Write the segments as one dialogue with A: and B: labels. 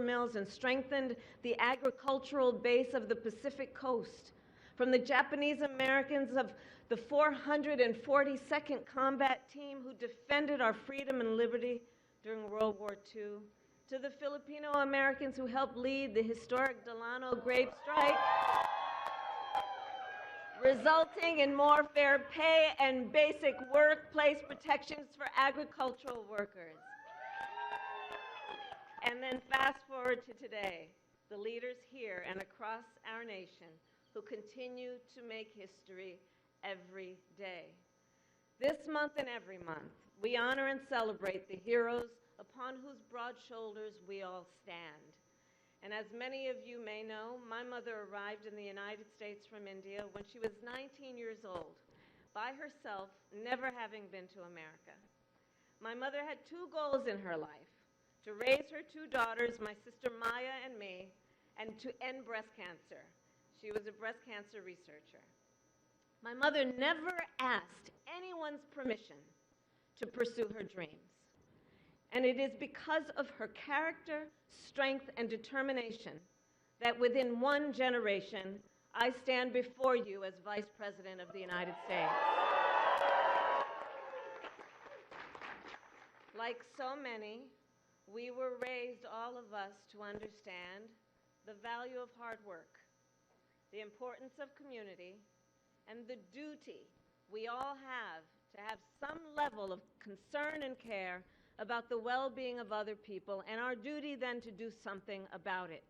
A: mills and strengthened the agricultural base of the Pacific coast. From the Japanese Americans of the 442nd Combat Team who defended our freedom and liberty during World War II, to the Filipino Americans who helped lead the historic Delano Grape Strike, resulting in more fair pay and basic workplace protections for agricultural workers. And then fast forward to today, the leaders here and across our nation who continue to make history every day. This month and every month, we honor and celebrate the heroes upon whose broad shoulders we all stand. And as many of you may know, my mother arrived in the United States from India when she was 19 years old, by herself, never having been to America. My mother had two goals in her life: to raise her two daughters, my sister Maya and me, and to end breast cancer. She was a breast cancer researcher. My mother never asked anyone's permission to pursue her dreams. And it is because of her character, strength, and determination that within one generation, I stand before you as Vice President of the United States. Like so many, we were raised, all of us, to understand the value of hard work, the importance of community, and the duty we all have to have some level of concern and care about the well-being of other people, and our duty then to do something about it.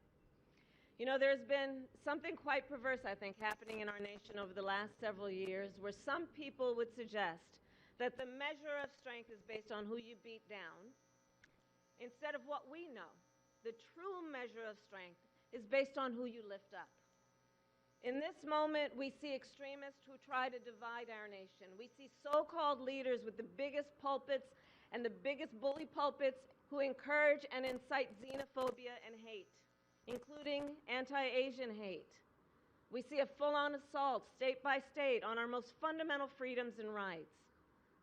A: You know, there's been something quite perverse, I think, happening in our nation over the last several years, where some people would suggest that the measure of strength is based on who you beat down, instead of what we know. The true measure of strength is based on who you lift up. In this moment, we see extremists who try to divide our nation. We see so-called leaders with the biggest pulpits and the biggest bully pulpits who encourage and incite xenophobia and hate, including anti-Asian hate. We see a full-on assault, state by state, on our most fundamental freedoms and rights.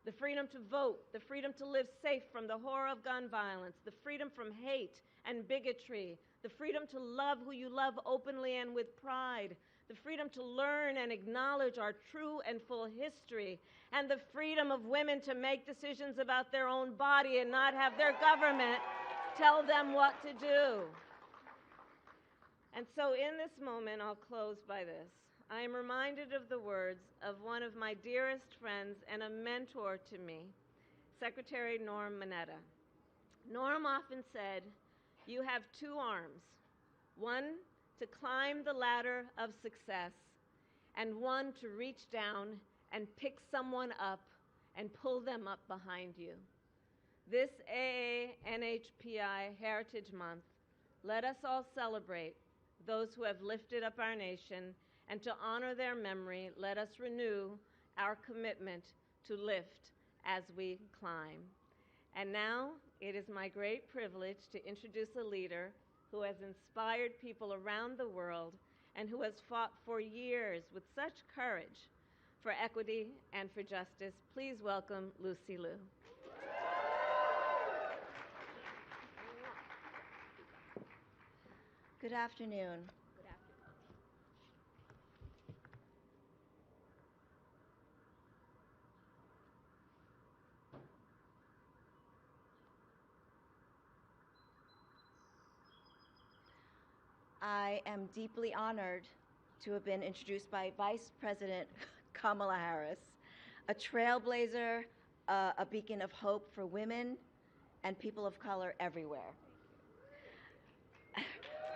A: The freedom to vote, the freedom to live safe from the horror of gun violence, the freedom from hate and bigotry, the freedom to love who you love openly and with pride, the freedom to learn and acknowledge our true and full history, and the freedom of women to make decisions about their own body and not have their government tell them what to do. And so in this moment, I'll close by this. I am reminded of the words of one of my dearest friends and a mentor to me, Secretary Norm Mineta. Norm often said, "You have two arms, one to climb the ladder of success, and one to reach down and pick someone up and pull them up behind you." This AANHPI Heritage Month, let us all celebrate those who have lifted up our nation, and to honor their memory, let us renew our commitment to lift as we climb. And now, it is my great privilege to introduce a leader who has inspired people around the world and who has fought for years with such courage for equity and for justice. Please welcome Lucy Liu.
B: Good afternoon. I am deeply honored to have been introduced by Vice President Kamala Harris, a trailblazer, a beacon of hope for women and people of color everywhere.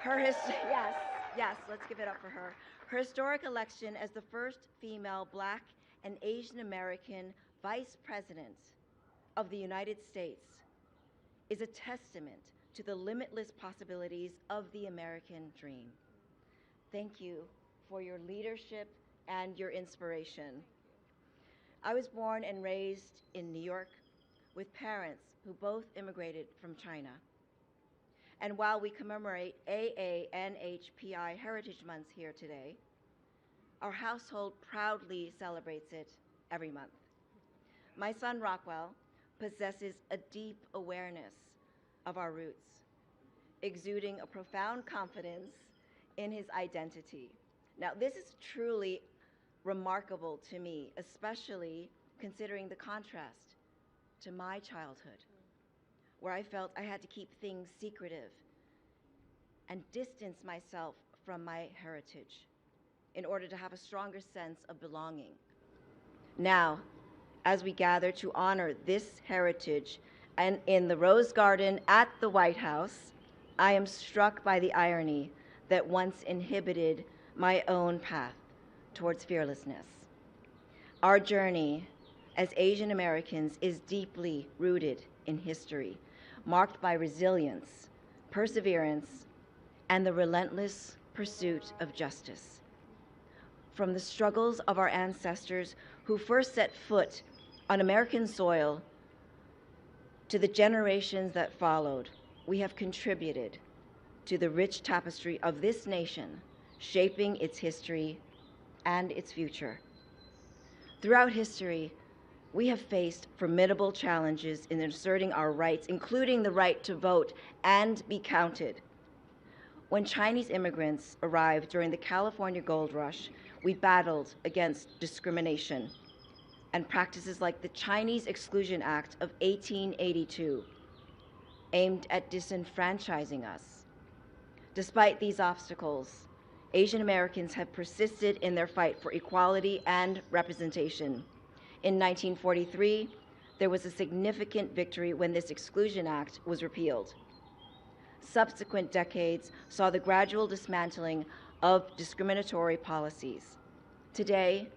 B: Yes, let's give it up for her. Her historic election as the first female Black and Asian American Vice President of the United States is a testament to the limitless possibilities of the American dream. Thank you for your leadership and your inspiration. I was born and raised in New York with parents who both immigrated from China. And while we commemorate AANHPI Heritage Month here today, our household proudly celebrates it every month. My son Rockwell possesses a deep awareness of our roots. exuding a profound confidence in his identity. Now, this is truly remarkable to me, especially considering the contrast to my childhood, where I felt I had to keep things secretive and distance myself from my heritage in order to have a stronger sense of belonging. Now, as we gather to honor this heritage and in the Rose Garden at the White House, I am struck by the irony that once inhibited my own path towards fearlessness. Our journey as Asian Americans is deeply rooted in history, marked by resilience, perseverance, and the relentless pursuit of justice. From the struggles of our ancestors who first set foot on American soil to the generations that followed, we have contributed to the rich tapestry of this nation, shaping its history and its future. Throughout history, we have faced formidable challenges in asserting our rights, including the right to vote and be counted. When Chinese immigrants arrived during the California Gold Rush, we battled against discrimination and practices like the Chinese Exclusion Act of 1882, aimed at disenfranchising us. Despite these obstacles, Asian Americans have persisted in their fight for equality and representation. In 1943, there was a significant victory when this Exclusion Act was repealed. Subsequent decades saw the gradual dismantling of discriminatory policies. Today,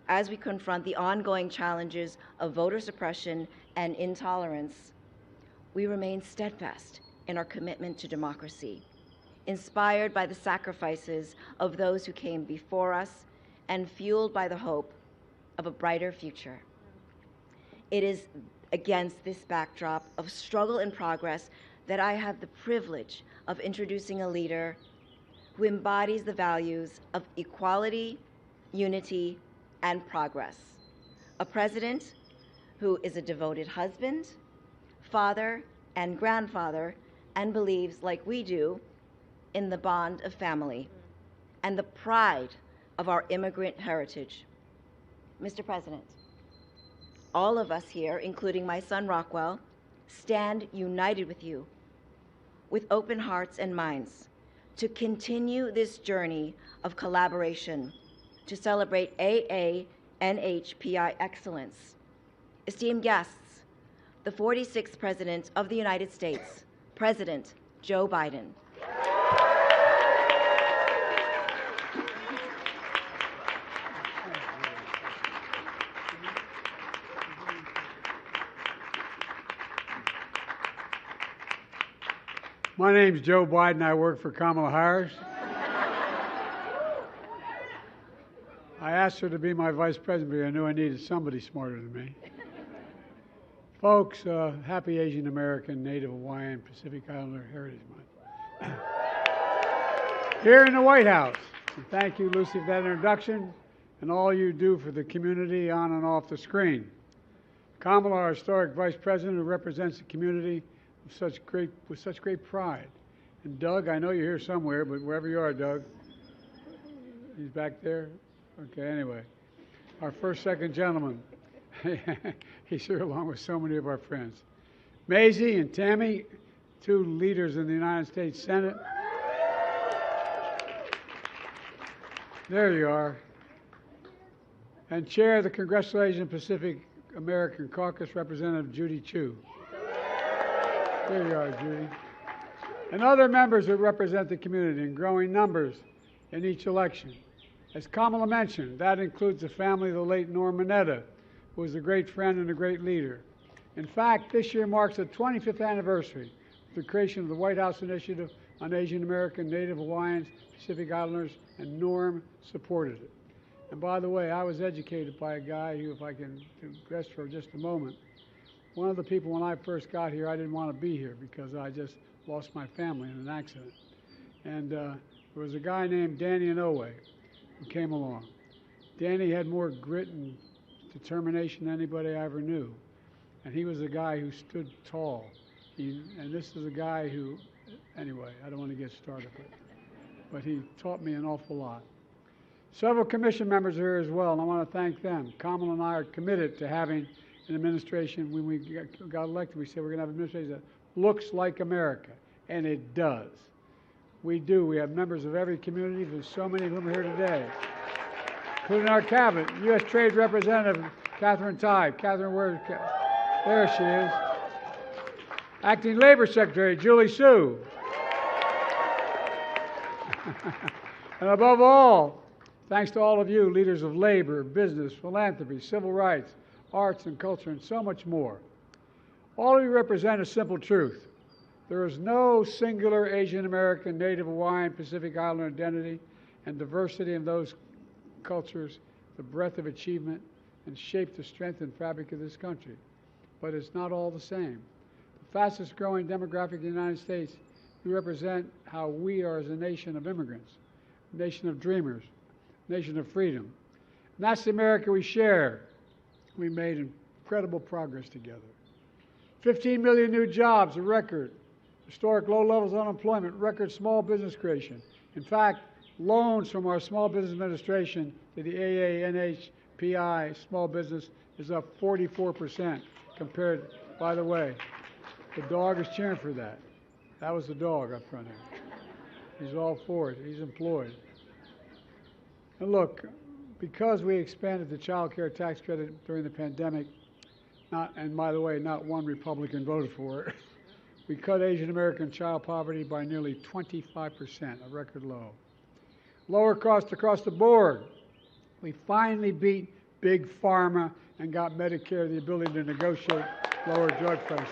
B: as we confront the ongoing challenges of voter suppression and intolerance, we remain steadfast in our commitment to democracy, inspired by the sacrifices of those who came before us and fueled by the hope of a brighter future. It is against this backdrop of struggle and progress that I have the privilege of introducing a leader who embodies the values of equality, unity, and progress. A president who is a devoted husband, father, and grandfather, and believes, like we do, in the bond of family and the pride of our immigrant heritage. Mr. President, all of us here, including my son Rockwell, stand united with you, with open hearts and minds, to continue this journey of collaboration to celebrate AANHPI excellence. Esteemed guests, the 46th President of the United States, President Joe Biden.
C: My name's Joe Biden. I work for Kamala Harris. I asked her to be my vice president because I knew I needed somebody smarter than me. Folks, happy Asian American, Native Hawaiian, Pacific Islander Heritage Month. Here in the White House. And thank you, Lucy, for that introduction and all you do for the community on and off the screen. Kamala, our historic vice president who represents the community with such great pride. And Doug, I know you're here somewhere, but wherever you are, Doug, he's back there. Okay, anyway, our first, second gentleman, he's here along with so many of our friends. Maisie and Tammy, two leaders in the United States Senate. There you are. And Chair of the Congressional Asian Pacific American Caucus, Representative Judy Chu. There you are, Judy. And other members who represent the community in growing numbers in each election. As Kamala mentioned, that includes the family of the late Norm Mineta, who was a great friend and a great leader. In fact, this year marks the 25th anniversary of the creation of the White House Initiative on Asian American, Native Hawaiians, Pacific Islanders, and Norm supported it. And by the way, I was educated by a guy who, if I can digress for just a moment, one of the people when I first got here, I didn't want to be here because I just lost my family in an accident. And there was a guy named Danny Inouye who came along. Danny had more grit and determination than anybody I ever knew. And he was a guy who stood tall. And this is a guy who anyway, I don't want to get started, but he taught me an awful lot. Several commission members are here as well, and I want to thank them. Kamal and I are committed to having an administration. When we got elected, we said we're going to have an administration that looks like America, and it does. We do. We have members of every community. There's so many of them here today, including our cabinet. U.S. Trade Representative Catherine Tide. Catherine, where? There she is. Acting Labor Secretary Julie Sue. And above all, thanks to all of you, leaders of labor, business, philanthropy, civil rights, arts and culture, and so much more. All of you represent a simple truth. There is no singular Asian American, Native Hawaiian, Pacific Islander identity and diversity in those cultures, the breadth of achievement, and shape the strength and fabric of this country. But it's not all the same. The fastest growing demographic in the United States, you represent how we are as a nation of immigrants, a nation of dreamers, a nation of freedom. And that's the America we share. We made incredible progress together. 15 million new jobs, a record. Historic low levels of unemployment, record small business creation. In fact, loans from our Small Business Administration to the AANHPI small business is up 44% compared, by the way, the dog is cheering for that. That was the dog up front here. He's all for it. He's employed. And look, because we expanded the child care tax credit during the pandemic, and by the way, not one Republican voted for it, we cut Asian American child poverty by nearly 25%, a record low. Lower costs across the board. We finally beat Big Pharma and got Medicare the ability to negotiate lower drug prices.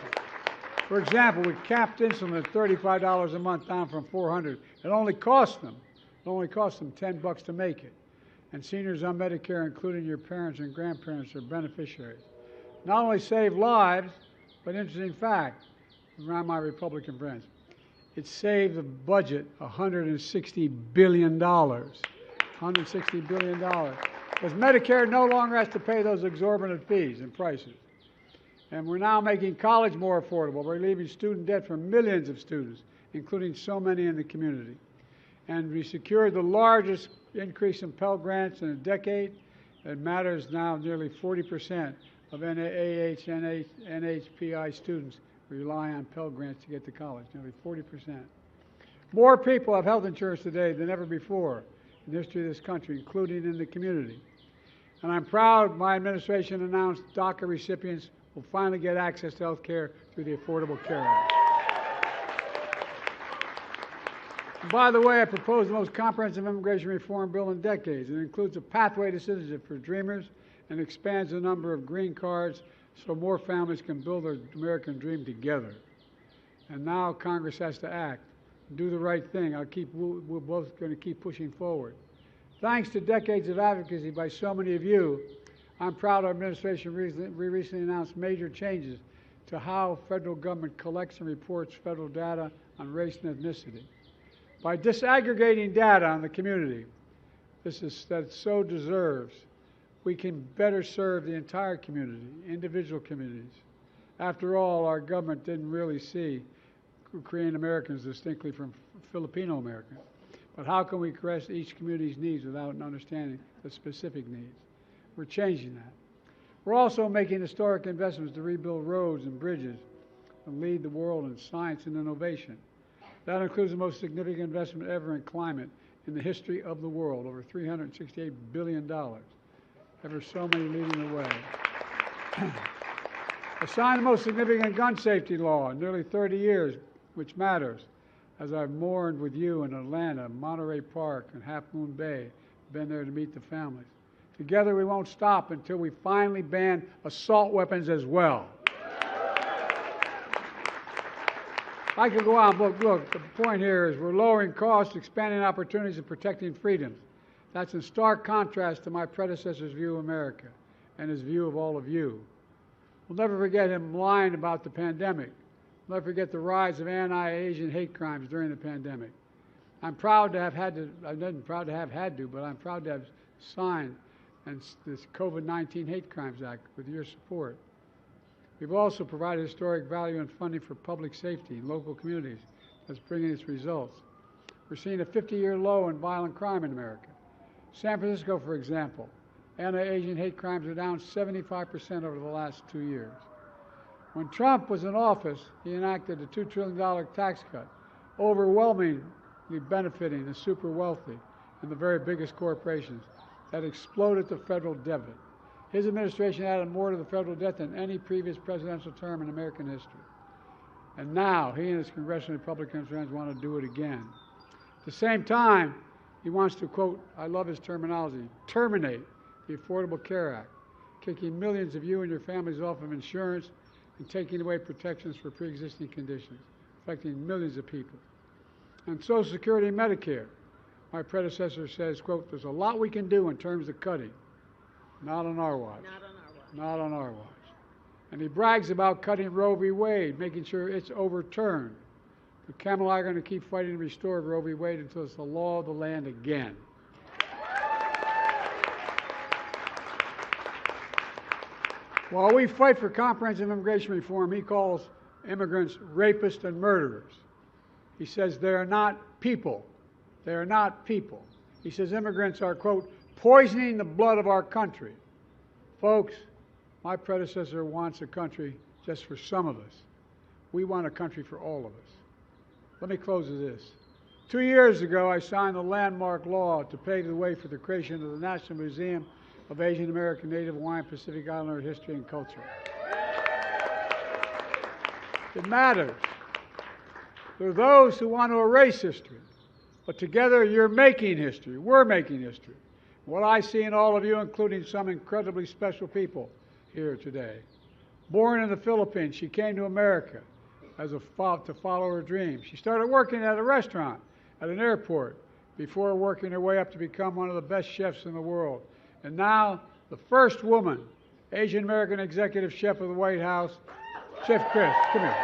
C: For example, we capped insulin at $35 a month, down from $400. It only cost them $10 to make it. And seniors on Medicare, including your parents and grandparents, are beneficiaries. Not only save lives, but interesting fact, around my Republican friends, it saved the budget $160 billion. $160 billion. Because Medicare no longer has to pay those exorbitant fees and prices. And we're now making college more affordable. We're relieving student debt for millions of students, including so many in the community. And we secured the largest increase in Pell Grants in a decade. It matters now nearly 40% of NAH, NHPI students rely on Pell Grants to get to college, nearly 40%. More people have health insurance today than ever before in the history of this country, including in the community. And I'm proud my administration announced DACA recipients will finally get access to health care through the Affordable Care Act. And by the way, I proposed the most comprehensive immigration reform bill in decades. It includes a pathway to citizenship for dreamers and expands the number of green cards so more families can build their American dream together. And now Congress has to act, do the right thing. We're both going to keep pushing forward. Thanks to decades of advocacy by so many of you, I'm proud our administration recently announced major changes to how federal government collects and reports federal data on race and ethnicity. By disaggregating data on the community, that so deserves, we can better serve the entire community, individual communities. After all, our government didn't really see Korean Americans distinctly from Filipino Americans. But how can we address each community's needs without understanding the specific needs? We're changing that. We're also making historic investments to rebuild roads and bridges and lead the world in science and innovation. That includes the most significant investment ever in climate in the history of the world, over $368 billion. Ever so many leading the way. I signed the most significant gun safety law in nearly 30 years, which matters, as I've mourned with you in Atlanta, Monterey Park, and Half Moon Bay, been there to meet the families. Together we won't stop until we finally ban assault weapons as well. I could go on, but look, the point here is we're lowering costs, expanding opportunities, and protecting freedoms. That's in stark contrast to my predecessor's view of America and his view of all of you. We'll never forget him lying about the pandemic. We'll never forget the rise of anti-Asian hate crimes during the pandemic. I'm proud to have had to, I'm not proud to have had to, but I'm proud to have signed this COVID-19 Hate Crimes Act with your support. We've also provided historic value and funding for public safety in local communities that's bringing its results. We're seeing a 50-year low in violent crime in America. San Francisco, for example, anti-Asian hate crimes are down 75% over the last 2 years. When Trump was in office, he enacted a $2 trillion tax cut, overwhelmingly benefiting the super wealthy and the very biggest corporations that exploded the federal debt. His administration added more to the federal debt than any previous presidential term in American history. And now he and his congressional Republican friends want to do it again. At the same time, he wants to, quote, I love his terminology, terminate the Affordable Care Act, kicking millions of you and your families off of insurance and taking away protections for pre-existing conditions, affecting millions of people. And Social Security and Medicare, my predecessor says, quote, there's a lot we can do in terms of cutting. Not on our watch.
A: Not on our watch.
C: Not on our watch. And he brags about cutting Roe v. Wade, making sure it's overturned. But Kamala and I are going to keep fighting to restore Roe v. Wade until it's the law of the land again. While we fight for comprehensive immigration reform, he calls immigrants rapists and murderers. He says they are not people. They are not people. He says immigrants are, quote, poisoning the blood of our country. Folks, my predecessor wants a country just for some of us. We want a country for all of us. Let me close with this. 2 years ago, I signed a landmark law to pave the way for the creation of the National Museum of Asian American, Native Hawaiian, Pacific Islander History and Culture. It matters. There are those who want to erase history, but together you're making history. We're making history. What I see in all of you, including some incredibly special people here today. Born in the Philippines, she came to America to follow her dreams. She started working at a restaurant at an airport before working her way up to become one of the best chefs in the world. And now, the first woman, Asian American executive chef of the White House, Chef Chris. Come here.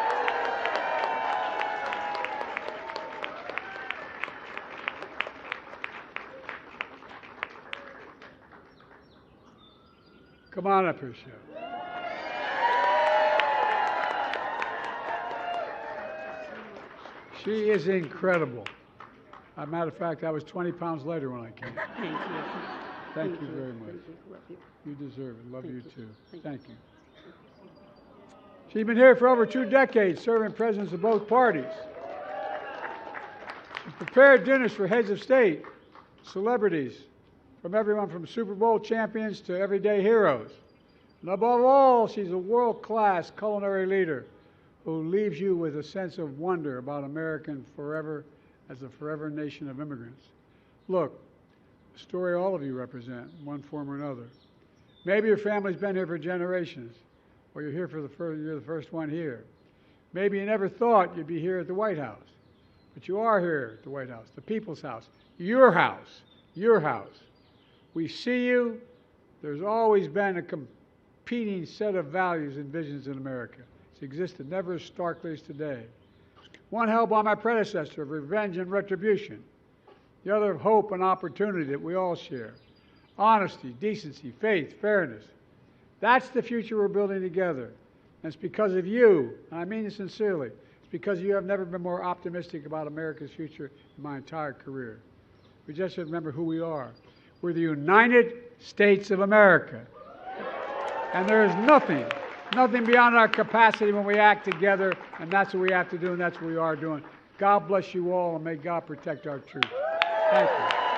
C: Come on up here, Chef. She is incredible. As a matter of fact, I was 20 pounds lighter when I came.
D: Thank you.
C: Thank you very much.
D: Thank you. Love you.
C: You deserve it. Love you too. Thank you.
D: you.
C: She's been here for over 2 decades, serving presidents of both parties. She prepared dinners for heads of state, celebrities, from everyone from Super Bowl champions to everyday heroes. And above all, she's a world-class culinary leader who leaves you with a sense of wonder about American forever as a forever nation of immigrants. Look, the story all of you represent in one form or another. Maybe your family's been here for generations, or you're here for you're the first one here. Maybe you never thought you'd be here at the White House, but you are here at the White House, the people's house, your house, your house. We see you. There's always been a competing set of values and visions in America. It's existed never as starkly as today. One held by my predecessor of revenge and retribution. The other of hope and opportunity that we all share. Honesty, decency, faith, fairness. That's the future we're building together. And it's because of you, and I mean it sincerely, it's because you have never been more optimistic about America's future in my entire career. We just have to remember who we are. We're the United States of America. And there is nothing beyond our capacity when we act together, and that's what we have to do, and that's what we are doing. God bless you all, and may God protect our truth. Thank you.